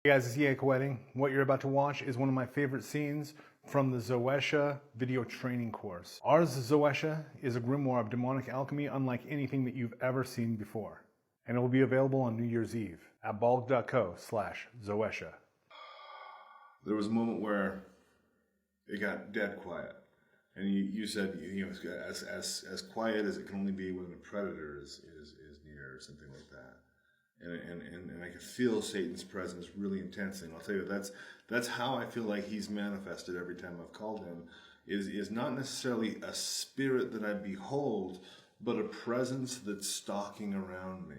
Hey guys, it's Koetting. What you're about to watch is one of my favorite scenes from the Zoetia video training course. Ars Zoetia is a grimoire of demonic alchemy unlike anything that you've ever seen before. And it will be available on New Year's Eve at balg.co/Zoetia. There was a moment where it got dead quiet. And you said, as quiet as it can only be when a predator is near or something like that. And I can feel Satan's presence really intensely. And I'll tell you, that's how I feel like he's manifested every time I've called him, is not necessarily a spirit that I behold, but a presence that's stalking around me.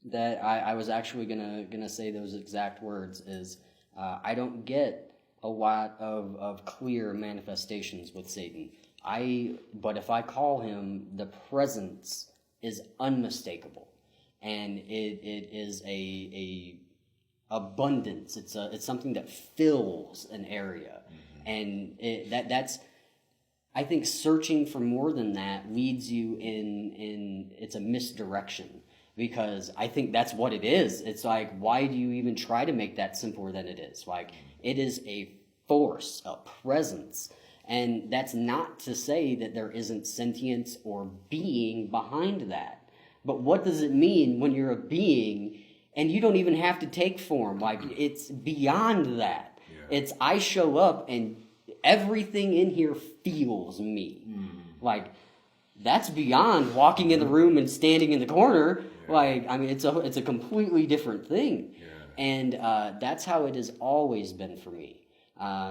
That I was actually gonna say those exact words is I don't get a lot of clear manifestations with Satan. But if I call him, the presence is unmistakable. And it is a abundance. It's something that fills an area, and that's I think searching for more than that leads you in it's a misdirection, because I think that's what it is. It's like, why do you even try to make that simpler than it is? Like, it is a force, a presence, and that's not to say that there isn't sentience or being behind that. But what does it mean when you're a being and you don't even have to take form? Like, it's beyond that. Yeah. It's I show up and everything in here feels me. Like, that's beyond walking in the room and standing in the corner. Yeah. Like, I mean, it's a completely different thing. Yeah. And that's how it has always been for me.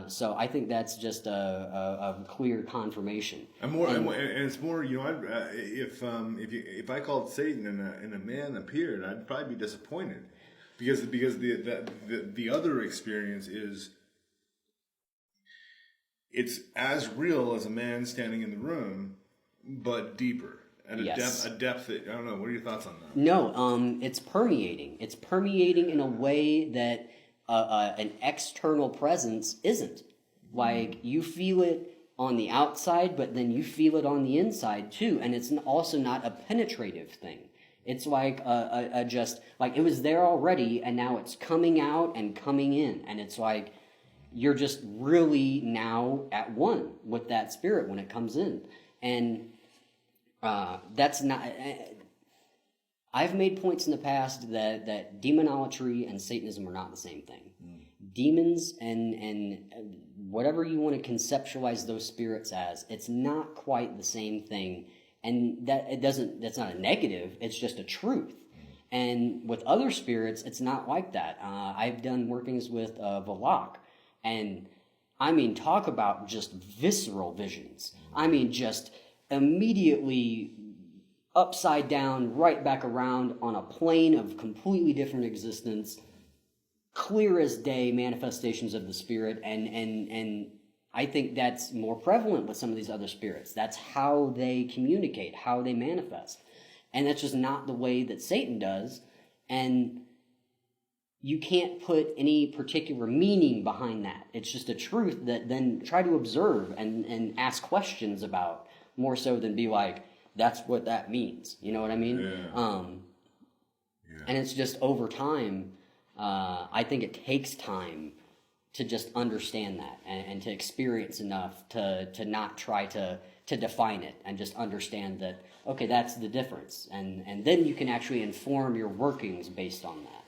So I think that's just a clear confirmation. And it's more, if I called Satan and a man appeared, I'd probably be disappointed, because the other experience is it's as real as a man standing in the room, but deeper. At a depth that, I don't know, what are your thoughts on that? No, it's permeating. It's permeating in a way that an external presence isn't. Like, you feel it on the outside, but then you feel it on the inside too, and it's also not a penetrative thing. It's like just like it was there already, and now it's coming out and coming in, and it's like you're just really now at one with that spirit when it comes in, and that's not. I've made points in the past that demonolatry and Satanism are not the same thing. Demons and whatever you want to conceptualize those spirits as, it's not quite the same thing. And that's not a negative, it's just a truth. And with other spirits, it's not like that. I've done workings with Valak, and I mean, talk about just visceral visions. I mean, just immediately upside down, right back around on a plane of completely different existence, clear as day manifestations of the spirit, and I think that's more prevalent with some of these other spirits. That's how they communicate, how they manifest. And that's just not the way that Satan does, and you can't put any particular meaning behind that. It's just a truth that then try to observe and ask questions about, more so than be like, that's what that means. You know what I mean? Yeah. And it's just over time, I think it takes time to just understand that and to experience enough to not try to define it, and just understand that, okay, that's the difference. And then you can actually inform your workings based on that.